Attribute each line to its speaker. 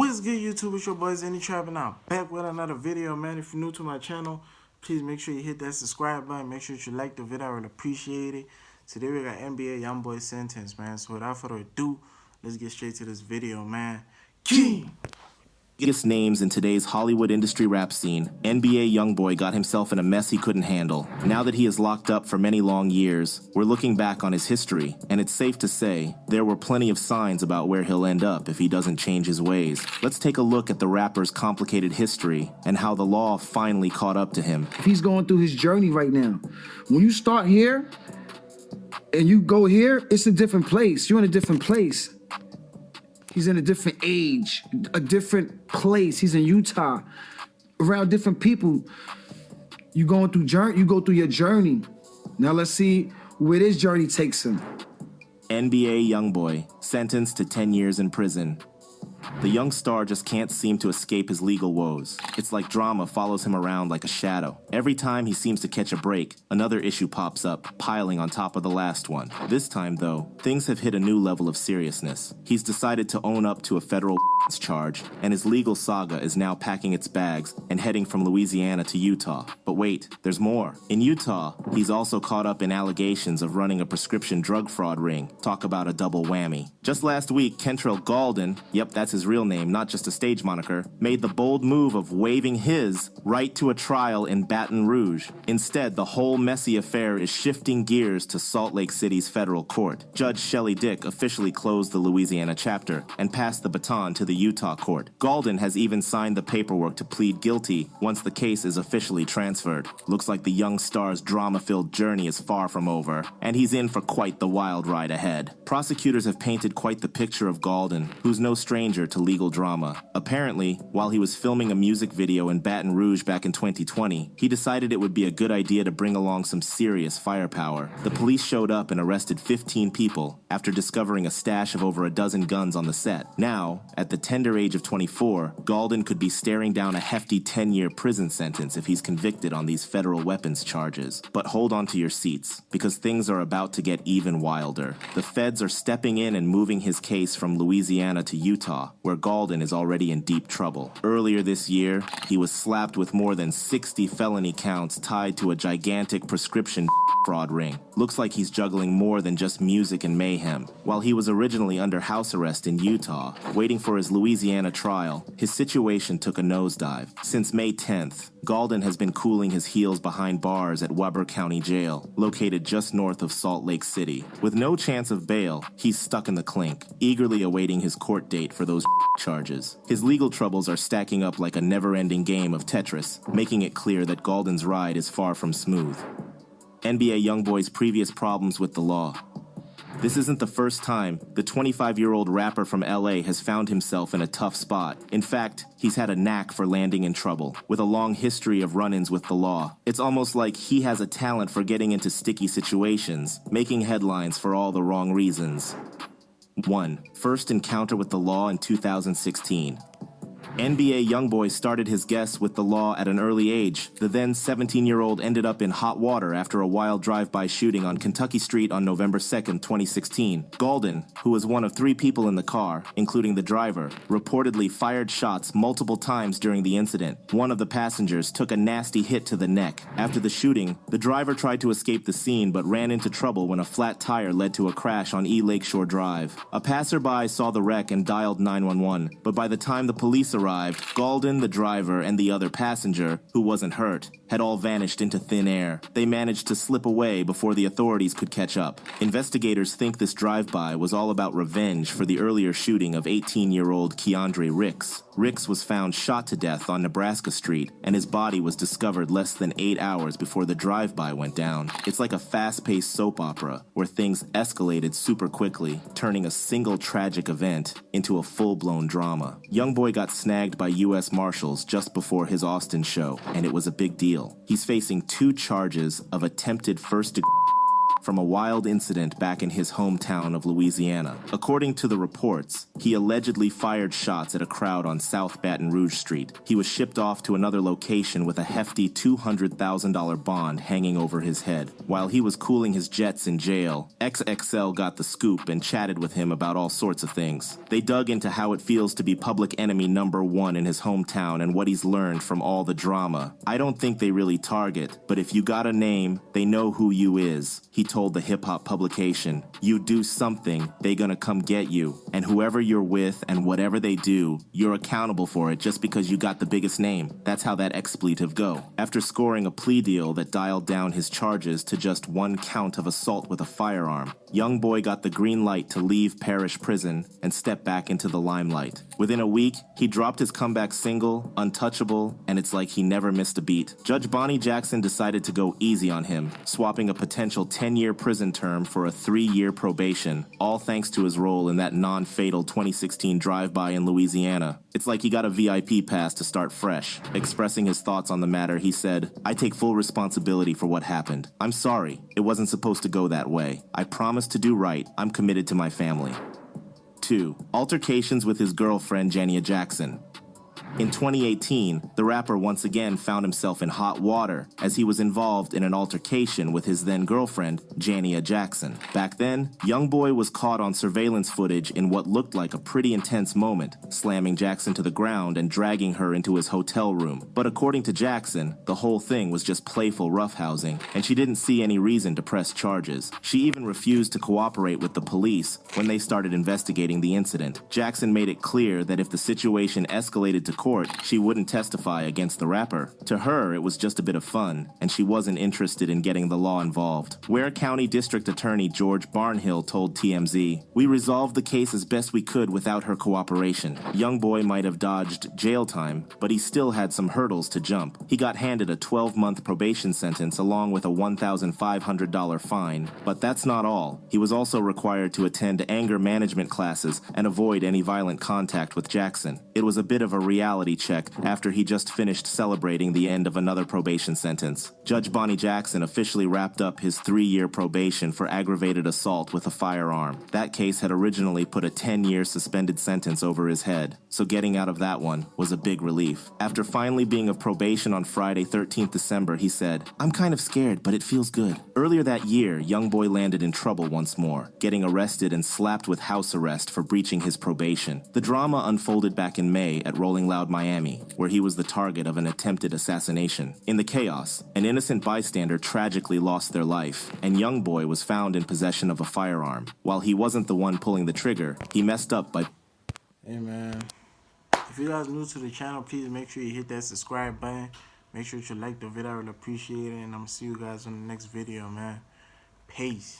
Speaker 1: What's good, YouTube? It's your boy Xenny trapping out back with another video, man. If you're new to my channel, please make sure you hit that subscribe button. Make sure you like the video. I would appreciate it. Today we got NBA Youngboy sentence, man. So without further ado, let's get straight to this video, man. King.
Speaker 2: Biggest names in today's Hollywood industry rap scene, NBA Youngboy got himself in a mess he couldn't handle. Now that he is locked up for many long years, we're looking back on his history, and it's safe to say there were plenty of signs about where he'll end up if he doesn't change his ways. Let's take a look at the rapper's complicated history and how the law finally caught up to him.
Speaker 3: He's going through his journey right now. When you start here and you go here, it's a different place. You're in a different place. He's in a different age, a different place. He's in Utah, around different people. You go through your journey. Now let's see where this journey takes him.
Speaker 2: NBA Youngboy, sentenced to 10 years in prison. The young star just can't seem to escape his legal woes. It's like drama follows him around like a shadow. Every time he seems to catch a break, another issue pops up, piling on top of the last one. This time, though, things have hit a new level of seriousness. He's decided to own up to a federal charge, and his legal saga is now packing its bags and heading from Louisiana to Utah. But wait, there's more. In Utah, he's also caught up in allegations of running a prescription drug fraud ring. Talk about a double whammy. Just last week, Kentrell Gaulden, yep, that's his real name, not just a stage moniker, made the bold move of waiving his right to a trial in Baton Rouge. Instead, the whole messy affair is shifting gears to Salt Lake City's federal court. Judge Shelley Dick officially closed the Louisiana chapter and passed the baton to the Utah court. Gaulden has even signed the paperwork to plead guilty once the case is officially transferred. Looks like the young star's drama-filled journey is far from over, and he's in for quite the wild ride ahead. Prosecutors have painted quite the picture of Gaulden, who's no stranger to legal drama. Apparently, while he was filming a music video in Baton Rouge back in 2020, he decided it would be a good idea to bring along some serious firepower. The police showed up and arrested 15 people after discovering a stash of over a dozen guns on the set. Now, at the tender age of 24, Gaulden could be staring down a hefty 10-year prison sentence if he's convicted on these federal weapons charges. But hold on to your seats, because things are about to get even wilder. The feds are stepping in and moving his case from Louisiana to Utah, where Gaulden is already in deep trouble. Earlier this year, he was slapped with more than 60 felony counts tied to a gigantic prescription fraud ring. Looks like he's juggling more than just music and mayhem. While he was originally under house arrest in Utah, waiting for his Louisiana trial, his situation took a nosedive. Since May 10th, Gaulden has been cooling his heels behind bars at Weber County Jail, located just north of Salt Lake City. With no chance of bail, he's stuck in the clink, eagerly awaiting his court date for those charges. His legal troubles are stacking up like a never-ending game of Tetris, making it clear that Gaulden's ride is far from smooth. NBA Youngboy's previous problems with the law. This isn't the first time the 25-year-old rapper from LA has found himself in a tough spot. In fact, he's had a knack for landing in trouble, with a long history of run-ins with the law. It's almost like he has a talent for getting into sticky situations, making headlines for all the wrong reasons. 1. First encounter with the law in 2016. NBA Youngboy started his guess with the law at an early age. The then 17-year-old ended up in hot water after a wild drive-by shooting on Kentucky Street on November 2nd, 2016. Gaulden, who was one of 3 people in the car, including the driver, reportedly fired shots multiple times during the incident. One of the passengers took a nasty hit to the neck. After the shooting, the driver tried to escape the scene but ran into trouble when a flat tire led to a crash on E Lakeshore Drive. A passerby saw the wreck and dialed 911, but by the time the police arrived, Gaulden, the driver, and the other passenger, who wasn't hurt, had all vanished into thin air. They managed to slip away before the authorities could catch up. Investigators think this drive-by was all about revenge for the earlier shooting of 18-year-old Keandre Ricks. Ricks was found shot to death on Nebraska Street, and his body was discovered less than 8 hours before the drive-by went down. It's like a fast-paced soap opera, where things escalated super quickly, turning a single tragic event into a full-blown drama. Youngboy got snagged by U.S. Marshals just before his Austin show, and it was a big deal. He's facing 2 charges of attempted first-degree from a wild incident back in his hometown of Louisiana. According to the reports, he allegedly fired shots at a crowd on South Baton Rouge Street. He was shipped off to another location with a hefty $200,000 bond hanging over his head. While he was cooling his jets in jail, XXL got the scoop and chatted with him about all sorts of things. They dug into how it feels to be public enemy #1 in his hometown and what he's learned from all the drama. I don't think they really target, but if you got a name, they know who you is, he told the hip-hop publication. You do something, they gonna come get you. And whoever you're with and whatever they do, you're accountable for it just because you got the biggest name. That's how that expletive go. After scoring a plea deal that dialed down his charges to just 1 count of assault with a firearm, Youngboy got the green light to leave Parish Prison and step back into the limelight. Within a week, he dropped his comeback single, Untouchable, and it's like he never missed a beat. Judge Bonnie Jackson decided to go easy on him, swapping a potential 10-year prison term for a 3-year probation, all thanks to his role in that non-fatal 2016 drive-by in Louisiana. It's like he got a VIP pass to start fresh. Expressing his thoughts on the matter, he said, "I take full responsibility for what happened. I'm sorry. It wasn't supposed to go that way. I promise to do right. I'm committed to my family." 2. Altercations with his girlfriend, Xenny Jackson. In 2018, the rapper once again found himself in hot water as he was involved in an altercation with his then-girlfriend, Xenny Jackson. Back then, Youngboy was caught on surveillance footage in what looked like a pretty intense moment, slamming Jackson to the ground and dragging her into his hotel room. But according to Jackson, the whole thing was just playful roughhousing, and she didn't see any reason to press charges. She even refused to cooperate with the police when they started investigating the incident. Jackson made it clear that if the situation escalated to court, she wouldn't testify against the rapper. To her, it was just a bit of fun, and she wasn't interested in getting the law involved. Ware County District Attorney George Barnhill told TMZ, "We resolved the case as best we could without her cooperation. Youngboy might have dodged jail time, but he still had some hurdles to jump. He got handed a 12-month probation sentence along with a $1,500 fine. But that's not all. He was also required to attend anger management classes and avoid any violent contact with Jackson. It was a bit of a reality check after he just finished celebrating the end of another probation sentence. Judge Bonnie Jackson officially wrapped up his 3-year probation for aggravated assault with a firearm. That case had originally put a 10-year suspended sentence over his head, so getting out of that one was a big relief. After finally being of probation on Friday, 13th December, he said, "I'm kind of scared, but it feels good." Earlier that year, Youngboy landed in trouble once more, getting arrested and slapped with house arrest for breaching his probation. The drama unfolded back in May at Rolling Loud, Miami, where he was the target of an attempted assassination. In the chaos, an innocent bystander tragically lost their life, and Youngboy was found in possession of a firearm. While he wasn't the one pulling the trigger, he messed up by...
Speaker 1: Hey man, if you guys new to the channel, please make sure you hit that subscribe button. Make sure you like the video, I really appreciate it, and I'm gonna see you guys on the next video, man. Peace.